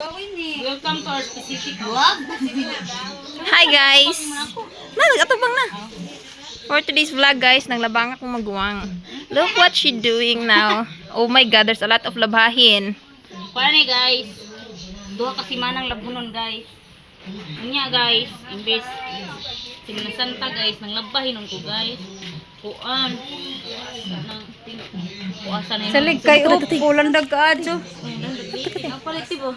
Welcome to our specific vlog. Hi guys! Nag-atubang na. For today's vlog guys, naglabang akong magwang. Look what she doing now. Oh my god, there's a lot of labahin. Para ni guys. Duha kasi manang labunon guys. Unya guys, imbes sinasanta guys, nang labahin ko guys. Kuan. Kuasa na Salig kay upo landag ka adyo. Palit ba?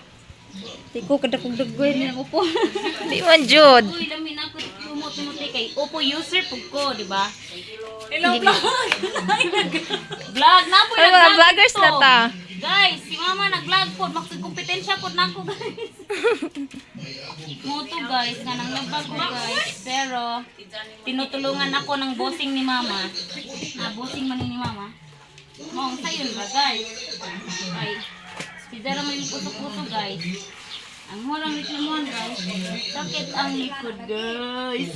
Tiko kada kog daggoy ni upo. Di man jud. Uy, dami na ako tumot-tumot kay Oppo user pug ko, di ba? Hello vlog. Vlog na po Ay, mga vloggers na ta. Guys, si mama nag-vlog po, makikompetensya po na ako guys. Moto guys, nga nang labag ko guys. Pero tinutulungan ako ng bossing ni mama. Bossing man ni mama. Mong sayon ba guys? Ay, pidara mo yung puso-puso guys. Ang murang reklamuhan guys. Sakit ang likod guys.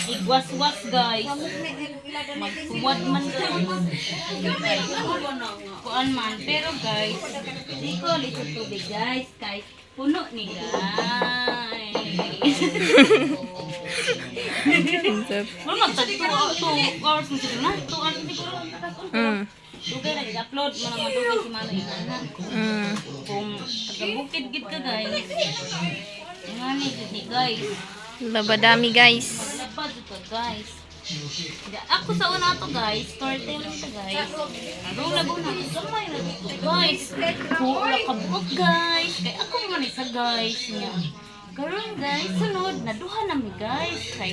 Igwas-was guys. Magpuwad man guys. Kuan man. Pero guys, di ko lito tubig guys. Kahit puno ni guys. Wala magtag 2 hours mo siguro na. 2 hours siguro. Dugay lagi upload mo naman dugay si Mano ingana. Kung taga-bukid gid ka guys. Ingani gid ni guys. Labadami guys. Labad ka guys. Ako sa una to guys, storytelling to guys. Arong labo na gamay na dito guys. Wala ka buot guys. Kay ako man isa guys niya. Karon guys, sunod na duha na mi guys. Kay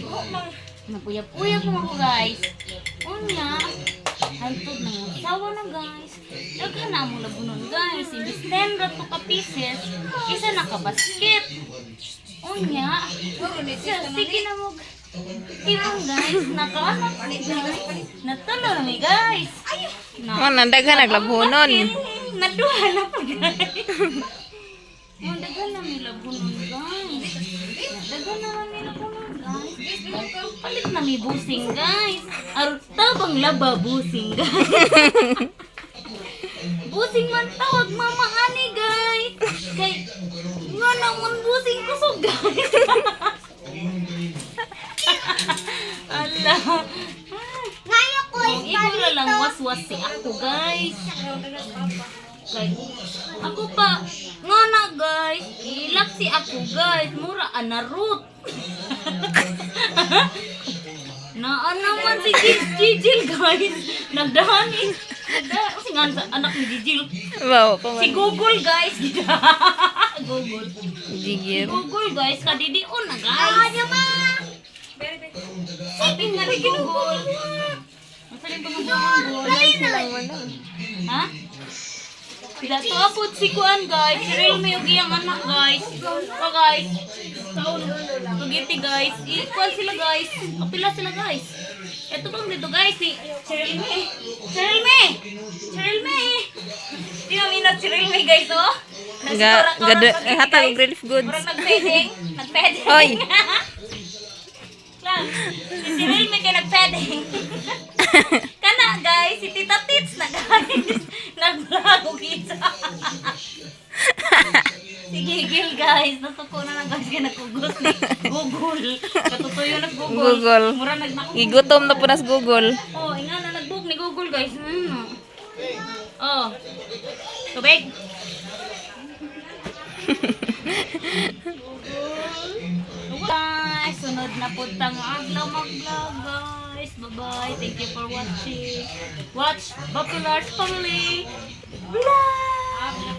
napuya-puya ko ako guys. Unya, hantod na nga sawa na guys. Daghan na mo labunon guys. Imbis 10 ra to ka pieces, isa nakabasket. Unya, sige na mo. Tirang guys, nakaanak ni guys. Natulo na mi guys. Oh, nandagan naglabunon. Naduha na po guys. Daghan na mi labunon guys. Daghan na mi labunon guys. Palit na mi busing guys. Tabang laba busing guys. Busing man tawag mama ani guys. Kay nga naman busing kusog guys. Allah. Ngayon ko Ibo lang was-was si ako guys. Kay ako pa nga na guys. Ilak si ako guys. Mura anarut. Naan naman si Gigil guys. Nagdahani. Kasi nga sa anak ni Gigil. Wow, Si Google guys. Google. Gigir. Google guys. Kadidion na guys. Sige nga ni Google. Masaling pa Google. Ha? Dato apod si Kuan guys. Si Realme yung iyang anak guys. Pa guys. Tugiti guys. Equal sila guys. Kapila sila guys. Ito bang dito guys si Realme. Realme. Tinaminat si Realme guys oh. Hatag og relief goods. Murang nagpeding. Oy. Lang. Si Realme kay nagpeding. Kana guys, si Tita Tits na guys. Nag-vlog og isa. Si Gigil guys, natuko na guys kay nagkugos ni Google. Katutuyo nag Google. Mura nagnako. Gigutom na po nas Google. Oh, inga na nag-book ni Google guys. Oh. Tubig. Guys, sunod na po tang adlaw mag-vlog guys. Bye-bye. Thank you for watching. Watch Bapular's Family Vlog.